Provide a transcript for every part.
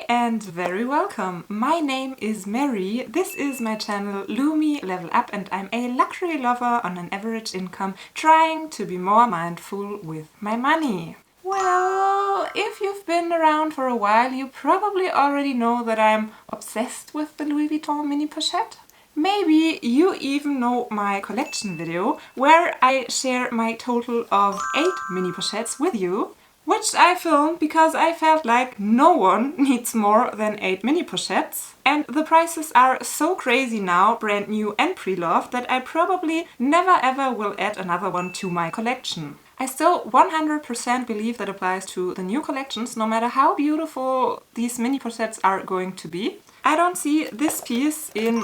and very welcome. My name is Mary, this is my channel Lumi Level Up and I'm a luxury lover on an average income trying to be more mindful with my money. Well, if you've been around for a while, you probably already know that I'm obsessed with the Louis Vuitton Mini Pochette. Maybe you even know my collection video, where I share my total of 8 mini pochettes with you, which I filmed because I felt like no one needs more than 8 mini pochettes. And the prices are so crazy now, brand new and pre-loved, that I probably never ever will add another one to my collection. I still 100% believe that applies to the new collections, no matter how beautiful these mini pochettes are going to be. I don't see this piece in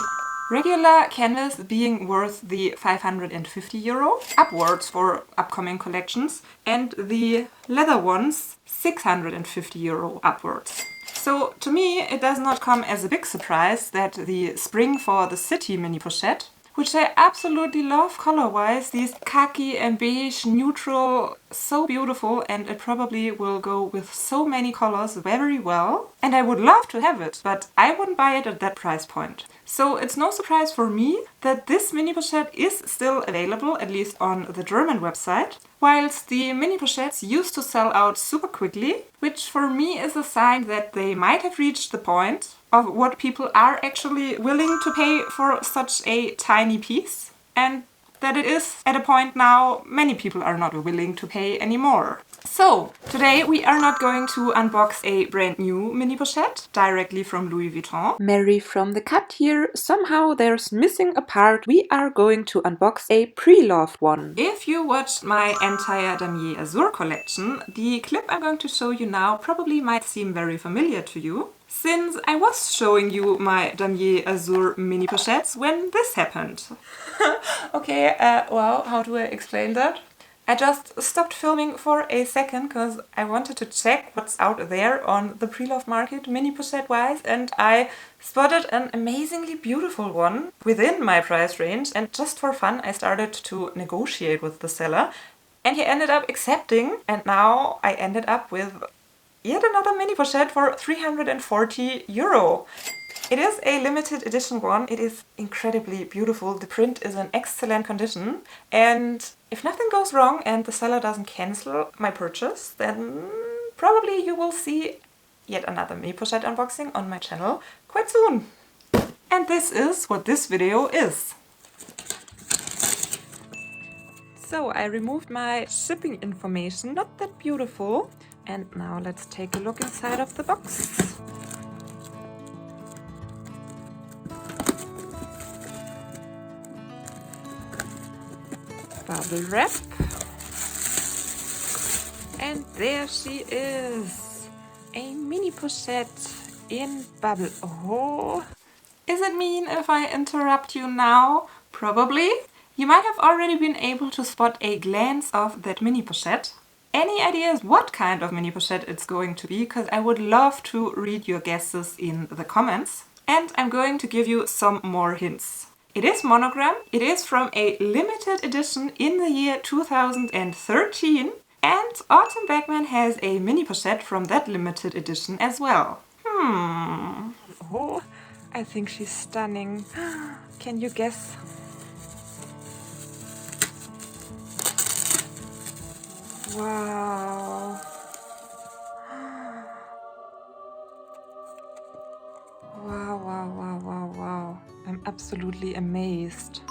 regular canvas being worth the 550 euro upwards for upcoming collections, and the leather ones 650 euro upwards. So to me it does not come as a big surprise that the Spring for the City mini pochette, which I absolutely love color-wise, these khaki and beige neutral, so beautiful, and it probably will go with so many colors very well. And I would love to have it, but I wouldn't buy it at that price point. So it's no surprise for me that this mini pochette is still available, at least on the German website, whilst the mini pochettes used to sell out super quickly, which for me is a sign that they might have reached the point of what people are actually willing to pay for such a tiny piece, and that it is at a point now many people are not willing to pay anymore. So today we are not going to unbox a brand new mini pochette directly from Louis Vuitton. Mary from the cut here, somehow there's missing a part. We are going to unbox a pre-loved one. If you watched my entire Damier Azur collection, the clip I'm going to show you now probably might seem very familiar to you, since I was showing you my Damier Azur mini pochettes when this happened. Okay, well, how do I explain that? I just stopped filming for a second because I wanted to check what's out there on the pre-loved market mini pochette wise, and I spotted an amazingly beautiful one within my price range, and just for fun I started to negotiate with the seller and he ended up accepting, and now I ended up with yet another mini pochette for 340 euro. It is a limited edition one. It is incredibly beautiful. The print is in excellent condition, and if nothing goes wrong and the seller doesn't cancel my purchase, then probably you will see yet another mini pochette unboxing on my channel quite soon. And this is what this video is. So I removed my shipping information, not that beautiful, and now let's take a look inside of the box. Bubble wrap, and there she is, a mini pochette in bubble. Oh, is it mean if I interrupt you now? Probably. You might have already been able to spot a glance of that mini pochette. Any ideas what kind of mini pochette it's going to be? Because I would love to read your guesses in the comments. And I'm going to give you some more hints. It is monogram, it is from a limited edition in the year 2013, and Autumn Beckman has a mini pochette from that limited edition as well. Oh, I think she's stunning. Can you guess? Wow. Wow, wow, wow, wow, wow. I'm absolutely amazed.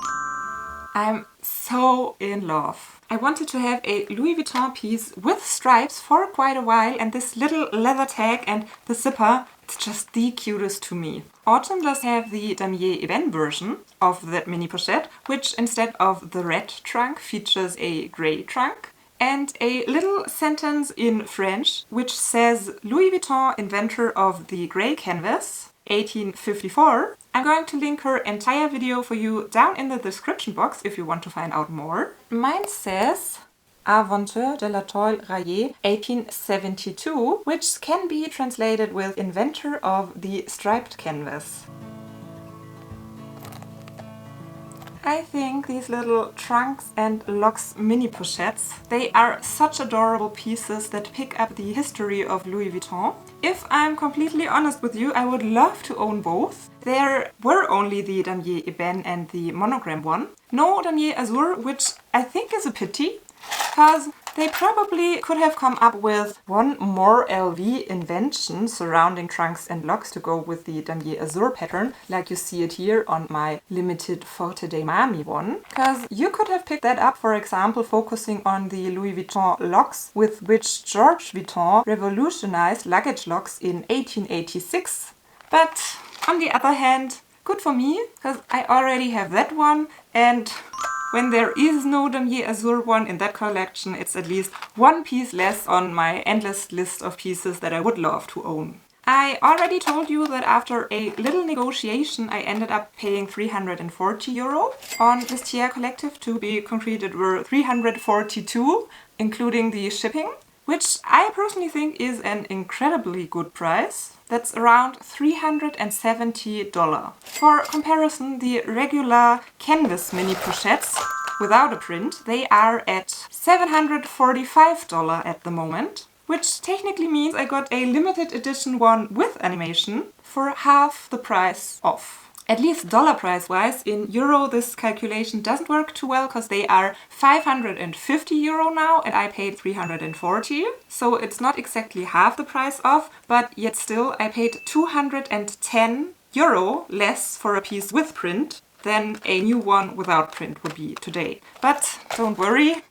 I'm so in love. I wanted to have a Louis Vuitton piece with stripes for quite a while, and this little leather tag and the zipper, it's just the cutest to me. Autumn does have the Damier Ebene version of that mini pochette, which instead of the red trunk features a grey trunk. And a little sentence in French which says Louis Vuitton, inventor of the grey canvas, 1854. I'm going to link her entire video for you down in the description box if you want to find out more. Mine says Inventeur de la toile rayée, 1872, which can be translated with inventor of the striped canvas. I think these little trunks and locks mini pochettes, they are such adorable pieces that pick up the history of Louis Vuitton. If I'm completely honest with you, I would love to own both. There were only the Damier Ebene and the Monogram one. No Damier Azur, which I think is a pity, because they probably could have come up with one more LV invention surrounding trunks and locks to go with the Damier Azur pattern, like you see it here on my limited Forte dei Mami one. Because you could have picked that up, for example, focusing on the Louis Vuitton locks, with which George Vuitton revolutionized luggage locks in 1886. But on the other hand, good for me, because I already have that one, and when there is no Damier Azur one in that collection, it's at least one piece less on my endless list of pieces that I would love to own. I already told you that after a little negotiation I ended up paying €340 on Vestiaire Collective. To be concrete, it were 342, including the shipping, which I personally think is an incredibly good price. That's around $370. For comparison, the regular canvas mini pochettes without a print, they are at $745 at the moment, which technically means I got a limited edition one with animation for half the price off. At least dollar price wise, in euro this calculation doesn't work too well because they are €550 now and I paid 340. So it's not exactly half the price off, but yet still I paid €210 less for a piece with print than a new one without print would be today. But don't worry,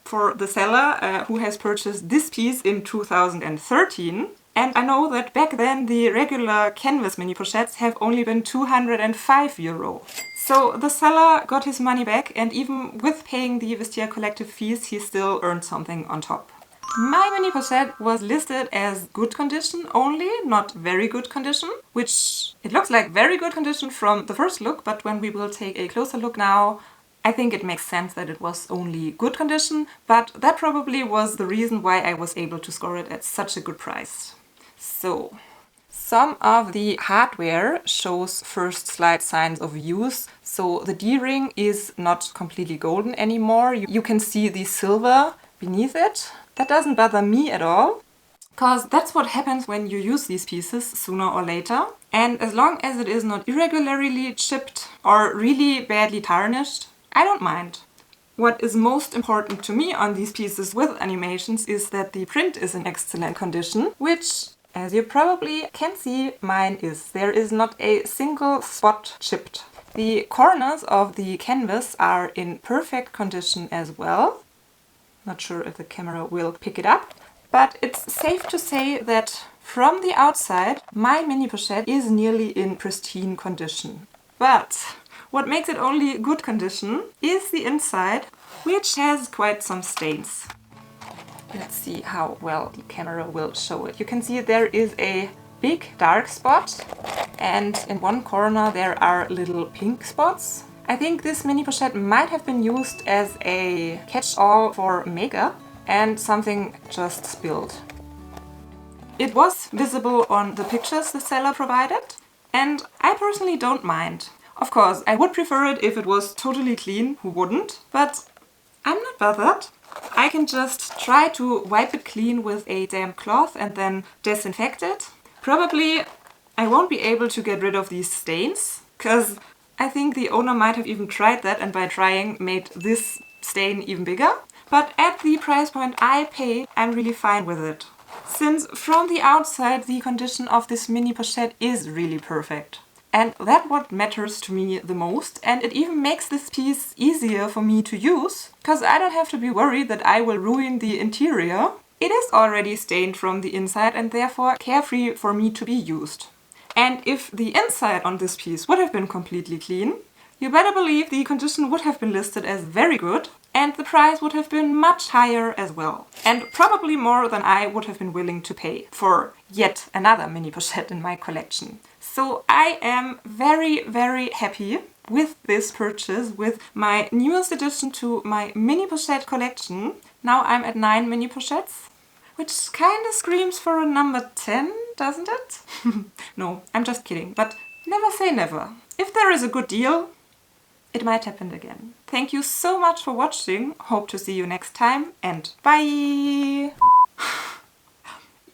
for the seller who has purchased this piece in 2013, and I know that back then the regular canvas mini pochettes have only been €205. So the seller got his money back, and even with paying the Vestiaire Collective fees, he still earned something on top. My mini pochette was listed as good condition only, not very good condition, which it looks like very good condition from the first look, but when we will take a closer look now, I think it makes sense that it was only good condition, but that probably was the reason why I was able to score it at such a good price. So, some of the hardware shows first slight signs of use. So the D-ring is not completely golden anymore. You can see the silver beneath it. That doesn't bother me at all, because that's what happens when you use these pieces sooner or later. And as long as it is not irregularly chipped or really badly tarnished, I don't mind. What is most important to me on these pieces with animations is that the print is in excellent condition, which, as you probably can see, mine is. There is not a single spot chipped. The corners of the canvas are in perfect condition as well. Not sure if the camera will pick it up, but it's safe to say that from the outside, my mini pochette is nearly in pristine condition. But what makes it only good condition is the inside, which has quite some stains. Let's see how well the camera will show it. You can see there is a big dark spot, and in one corner there are little pink spots. I think this mini pochette might have been used as a catch-all for makeup and something just spilled. It was visible on the pictures the seller provided, and I personally don't mind. Of course, I would prefer it if it was totally clean, who wouldn't? But I'm not bothered. I can just try to wipe it clean with a damp cloth and then disinfect it. Probably I won't be able to get rid of these stains, because I think the owner might have even tried that and by trying made this stain even bigger. But at the price point I paid, I'm really fine with it. Since from the outside the condition of this mini pochette is really perfect. And that's what matters to me the most, and it even makes this piece easier for me to use, because I don't have to be worried that I will ruin the interior. It is already stained from the inside and therefore carefree for me to be used. And if the inside on this piece would have been completely clean, you better believe the condition would have been listed as very good, and the price would have been much higher as well. And probably more than I would have been willing to pay for yet another mini pochette in my collection. So I am very, very happy with this purchase, with my newest addition to my mini pochette collection. Now I'm at 9 mini pochettes, which kind of screams for a number 10, doesn't it? No, I'm just kidding, but never say never. If there is a good deal, it might happen again. Thank you so much for watching. Hope to see you next time and bye!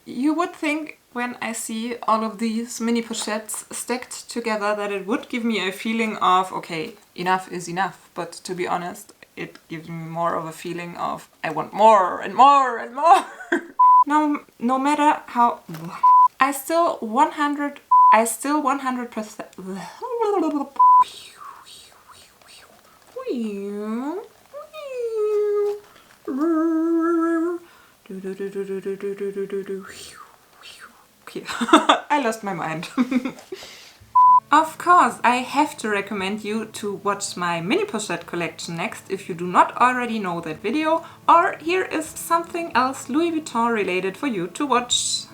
You would think when I see all of these mini pochettes stacked together that it would give me a feeling of, okay, enough is enough. But to be honest, it gives me more of a feeling of I want more and more and more. No matter how... I still 100%... I lost my mind. Of course, I have to recommend you to watch my mini pochette collection next if you do not already know that video, or here is something else Louis Vuitton related for you to watch.